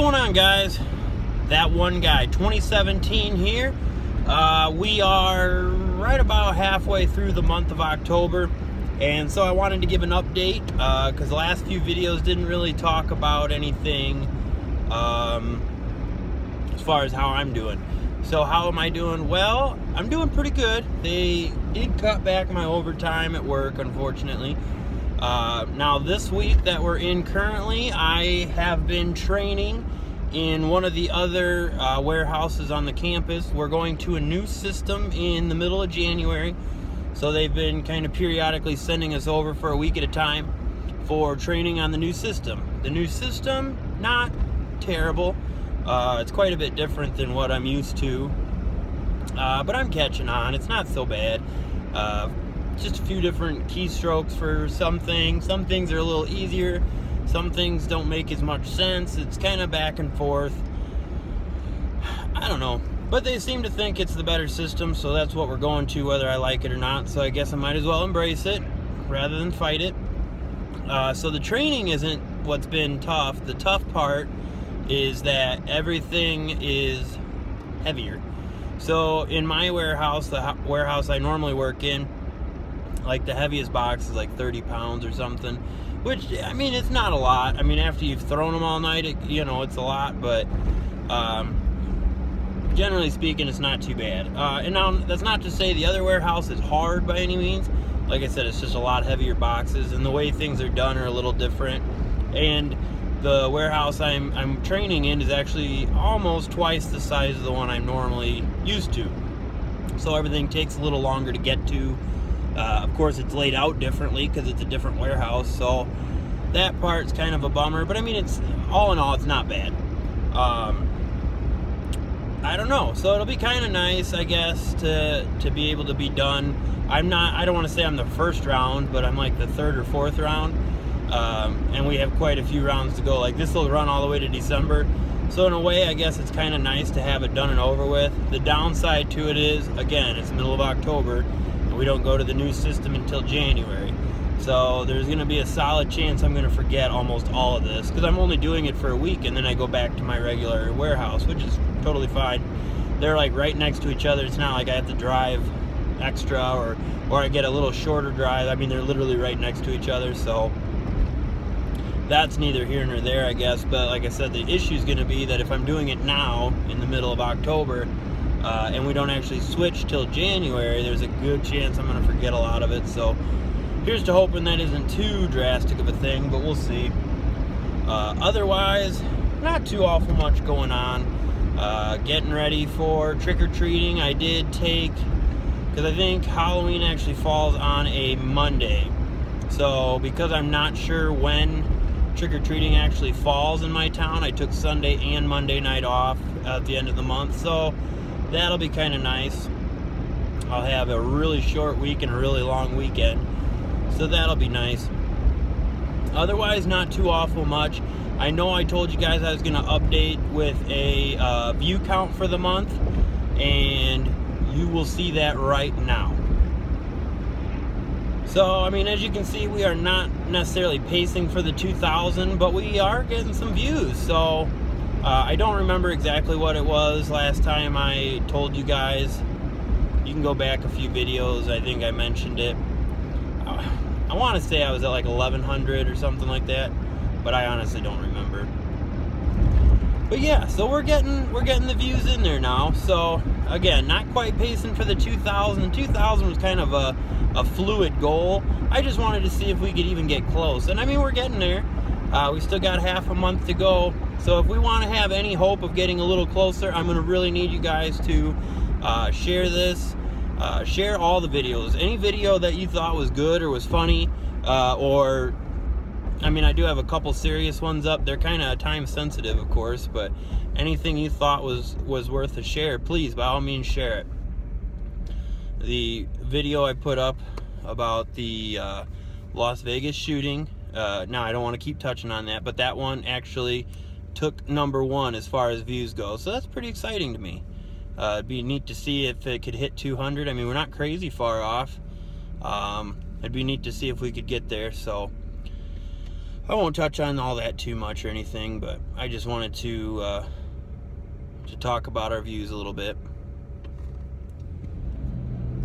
going on, guys? That one guy, 2017 here. We are right about halfway through the month of October, and so I wanted to give an update because the last few videos didn't really talk about anything as far as how I'm doing. So how am I doing? Well, I'm doing pretty good. They did cut back my overtime at work, unfortunately. Now this week that we're in currently, I have been training in one of the other warehouses on the campus. We're going to a new system in the middle of January, so they've been kind of periodically sending us over for a week at a time for training on the new system. The new system, not terrible. It's quite a bit different than what I'm used to, but I'm catching on. It's not so bad. Just a few different keystrokes for some things. Some things are a little easier. Some things don't make as much sense. It's kind of back and forth. I don't know. But they seem to think it's the better system, so that's what we're going to, whether I like it or not. So I guess I might as well embrace it rather than fight it. So the training isn't what's been tough. The tough part is that everything is heavier. So in my warehouse, the warehouse I normally work in, like the heaviest box is like 30 pounds or something, which, I mean, it's not a lot. I mean, after you've thrown them all night, it's a lot, but generally speaking, it's not too bad. And now, that's not to say the other warehouse is hard by any means. Like I said, it's just a lot heavier boxes, and the way things are done are a little different. And the warehouse I'm training in is actually almost twice the size of the one I'm normally used to. So everything takes a little longer to get to. Of course, it's laid out differently because it's a different warehouse, so that part's kind of a bummer. But I mean, it's all in all, it's not bad. I don't know. So it'll be kind of nice, I guess, to be able to be done. I don't want to say I'm the first round, but I'm like the third or fourth round. And we have quite a few rounds to go. Like, this will run all the way to December. So in a way, I guess it's kind of nice to have it done and over with. The downside to it is, again, it's middle of October, and we don't go to the new system until January. So there's going to be a solid chance I'm going to forget almost all of this, because I'm only doing it for a week, and then I go back to my regular warehouse, which is totally fine. They're like right next to each other. It's not like I have to drive extra or I get a little shorter drive. I mean, they're literally right next to each other, so that's neither here nor there, I guess. But like I said, the issue is going to be that if I'm doing it now in the middle of October and we don't actually switch till January, there's a good chance I'm going to forget a lot of it. So here's to hoping that isn't too drastic of a thing, but we'll see. Otherwise, not too awful much going on. Getting ready for trick-or-treating. I did take, because I think Halloween actually falls on a Monday. So because I'm not sure when trick-or-treating actually falls in my town, I took Sunday and Monday night off at the end of the month, so that'll be kind of nice. I'll have a really short week and a really long weekend, so that'll be nice. Otherwise, not too awful much. I know I told you guys I was going to update with a view count for the month, and you will see that right now. So, I mean, as you can see, we are not necessarily pacing for the 2,000, but we are getting some views. So, I don't remember exactly what it was last time I told you guys. You can go back a few videos. I think I mentioned it. I want to say I was at like 1,100 or something like that, but I honestly don't remember. But yeah, so we're getting the views in there now. So, again, not quite pacing for the 2,000. 2,000 was kind of a fluid goal. I just wanted to see if we could even get close, and I mean, we're getting there. We still got half a month to go, so if we want to have any hope of getting a little closer, I'm going to really need you guys to share this, share all the videos. Any video that you thought was good or was funny, or I mean, I do have a couple serious ones up. They're kind of time sensitive, of course, but anything you thought was worth a share, please, by all means, share it. The video I put up about the Las Vegas shooting, now I don't want to keep touching on that, but that one actually took #1 as far as views go, so that's pretty exciting to me. It'd be neat to see if it could hit 200. I mean, we're not crazy far off. It'd be neat to see if we could get there. So I won't touch on all that too much or anything, but I just wanted to talk about our views a little bit.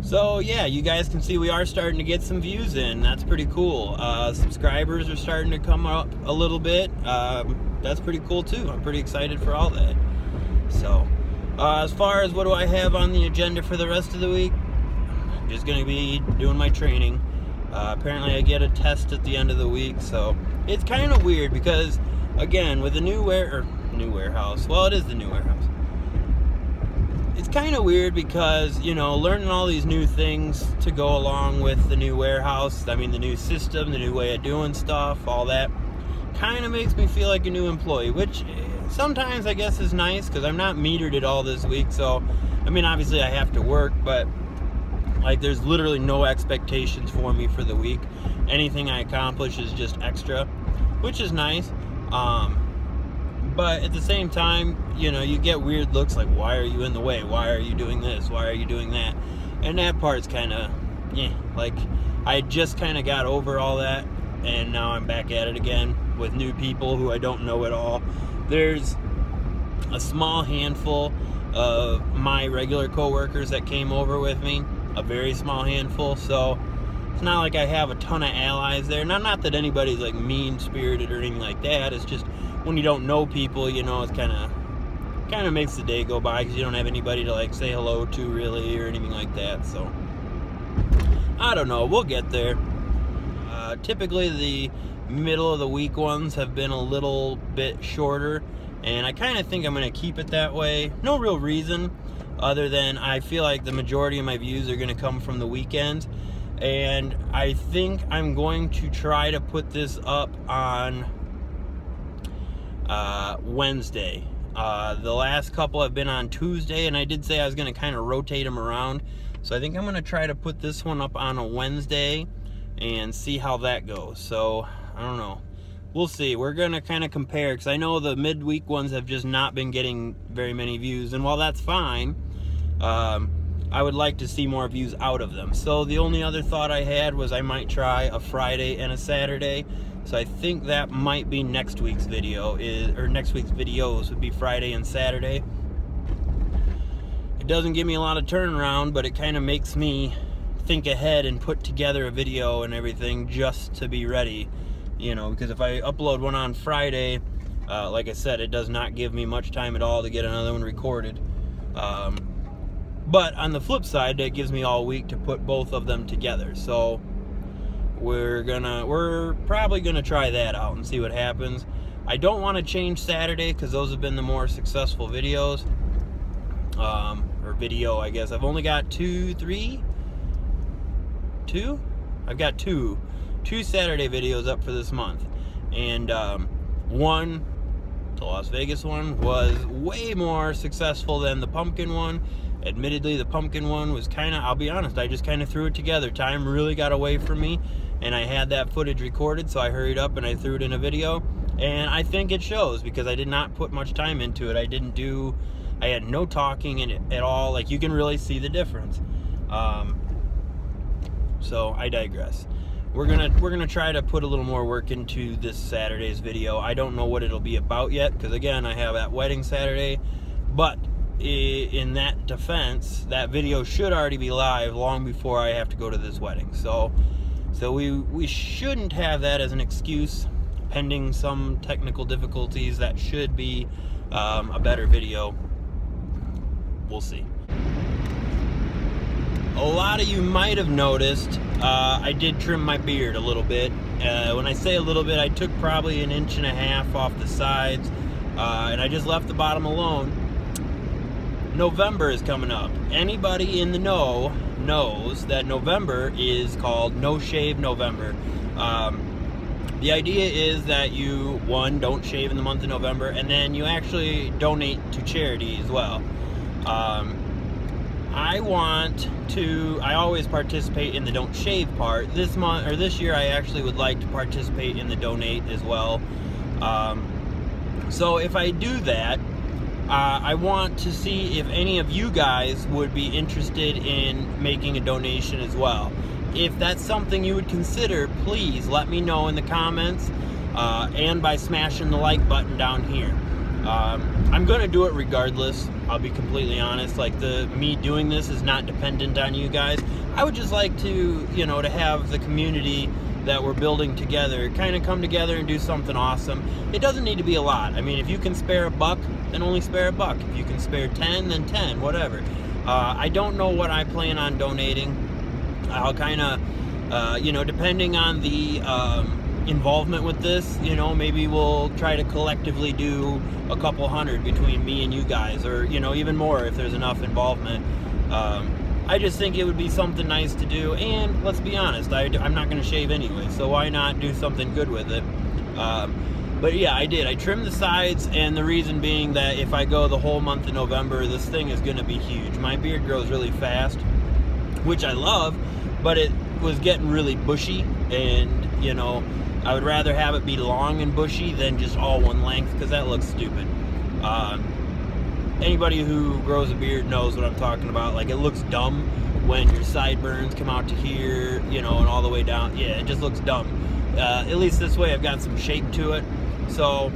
So yeah, you guys can see we are starting to get some views in. That's pretty cool. Subscribers are starting to come up a little bit. That's pretty cool too. I'm pretty excited for all that. So as far as what do I have on the agenda for the rest of the week, I'm just going to be doing my training. Apparently I get a test at the end of the week, so it's kind of weird because, again, with the new warehouse, well, it is the new warehouse. It's kind of weird because, you know, learning all these new things to go along with the new warehouse, I mean the new system, the new way of doing stuff, all that, kind of makes me feel like a new employee, which sometimes I guess is nice because I'm not metered at all this week. So, I mean, obviously I have to work, but like there's literally no expectations for me for the week. Anything I accomplish is just extra, which is nice. But at the same time, you know, you get weird looks like, why are you in the way? Why are you doing this? Why are you doing that? And that part's kind of, yeah, like I just kind of got over all that, and now I'm back at it again with new people who I don't know at all. There's a small handful of my regular coworkers that came over with me, a very small handful, so it's not like I have a ton of allies there. Now, not that anybody's like mean-spirited or anything like that. It's just when you don't know people, you know, it's kind of makes the day go by because you don't have anybody to like say hello to really or anything like that. So I don't know, we'll get there. Typically the middle of the week ones have been a little bit shorter, and I kind of think I'm going to keep it that way. No real reason other than I feel like the majority of my views are going to come from the weekends, and I think I'm going to try to put this up on Wednesday. The last couple have been on Tuesday, and I did say I was going to kind of rotate them around, so I think I'm going to try to put this one up on a Wednesday and see how that goes. So I don't know, we'll see. We're going to kind of compare, because I know the midweek ones have just not been getting very many views, and while that's fine, I would like to see more views out of them. So the only other thought I had was I might try a Friday and a Saturday. So I think that might be next week's video, or next week's videos would be Friday and Saturday. It doesn't give me a lot of turnaround, but it kind of makes me think ahead and put together a video and everything just to be ready, you know, because if I upload one on Friday, like I said, it does not give me much time at all to get another one recorded. But on the flip side, it gives me all week to put both of them together. So we're probably gonna try that out and see what happens. I don't want to change Saturday because those have been the more successful videos, or video, I guess. I've only got I've got two Saturday videos up for this month, and one, the Las Vegas one, was way more successful than the pumpkin one. Admittedly, the pumpkin one was kind of, I'll be honest, I just kind of threw it together. Time really got away from me, and I had that footage recorded, so I hurried up and I threw it in a video, and I think it shows because I did not put much time into it. I had no talking in it at all. Like, you can really see the difference. So I digress. We're gonna try to put a little more work into this Saturday's video. I don't know what it'll be about yet, because again, I have that wedding Saturday, but in that defense, that video should already be live long before I have to go to this wedding. So we shouldn't have that as an excuse, pending some technical difficulties. That should be a better video. We'll see. A lot of you might have noticed I did trim my beard a little bit. When I say a little bit, I took probably 1.5 inches off the sides, and I just left the bottom alone. November is coming up. Anybody in the know knows that November is called No Shave November. The idea is that you, one, don't shave in the month of November, and then you actually donate to charity as well. I always participate in the don't shave part. This month, or this year, I actually would like to participate in the donate as well. So if I do that, I want to see if any of you guys would be interested in making a donation as well. If that's something you would consider, please let me know in the comments. and by smashing the like button down here. I'm gonna do it regardless. I'll be completely honest. Like, me doing this is not dependent on you guys. I would just like to, you know, to have the community that we're building together kind of come together and do something awesome. It doesn't need to be a lot. I mean, if you can spare a buck, then only spare a buck. If you can spare 10, then 10, whatever. I don't know what I plan on donating. I'll kind of, you know, depending on the involvement with this, you know, maybe we'll try to collectively do a couple hundred between me and you guys, or, you know, even more if there's enough involvement. I just think it would be something nice to do, and let's be honest, I'm not going to shave anyway, so why not do something good with it? But yeah, I did. I trimmed the sides, and the reason being that if I go the whole month of November, this thing is going to be huge. My beard grows really fast, which I love, but it was getting really bushy, and, you know, I would rather have it be long and bushy than just all one length, because that looks stupid. Anybody who grows a beard knows what I'm talking about. Like, it looks dumb when your sideburns come out to here, you know, and all the way down. Yeah, it just looks dumb. At least this way I've got some shape to it. So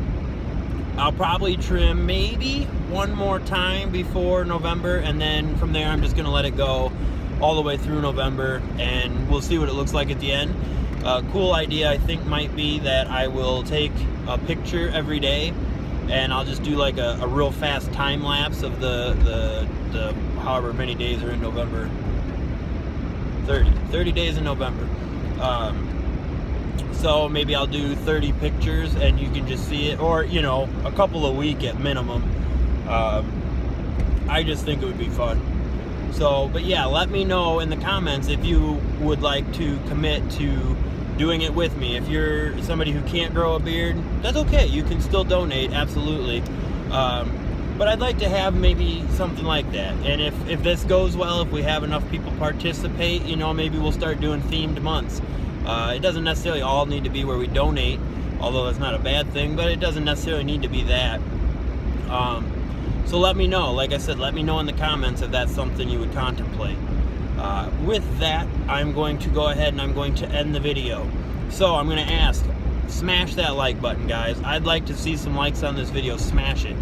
I'll probably trim maybe one more time before November, and then from there I'm just gonna let it go all the way through November, and we'll see what it looks like at the end. Cool idea I think might be that I will take a picture every day, and I'll just do like a real fast time lapse of the however many days are in November. 30 days in November. So maybe I'll do 30 pictures and you can just see it, or, you know, a couple a week at minimum. I just think it would be fun. So, but yeah, let me know in the comments if you would like to commit to doing it with me. If you're somebody who can't grow a beard, that's okay. You can still donate, absolutely. But I'd like to have maybe something like that. And if this goes well, if we have enough people participate, you know, maybe we'll start doing themed months. It doesn't necessarily all need to be where we donate, although that's not a bad thing, but it doesn't necessarily need to be that. So let me know. Like I said, let me know in the comments if that's something you would contemplate. With that, I'm going to go ahead and I'm going to end the video. So I'm going to ask, smash that like button, guys. I'd like to see some likes on this video. Smash it.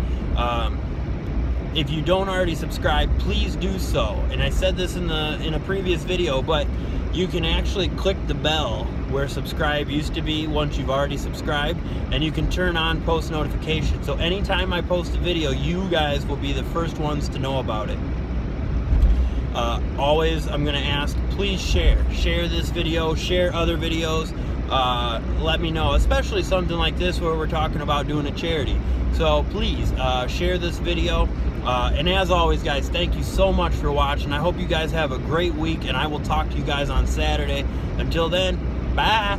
If you don't already subscribe, please do so. And I said this in a previous video, but you can actually click the bell where subscribe used to be once you've already subscribed, and you can turn on post notifications. So anytime I post a video, you guys will be the first ones to know about it. Always, I'm going to ask, please share this video, share other videos. Let me know, especially something like this where we're talking about doing a charity. So please share this video. And as always, guys, thank you so much for watching. I hope you guys have a great week, and I will talk to you guys on Saturday. Until then, bye.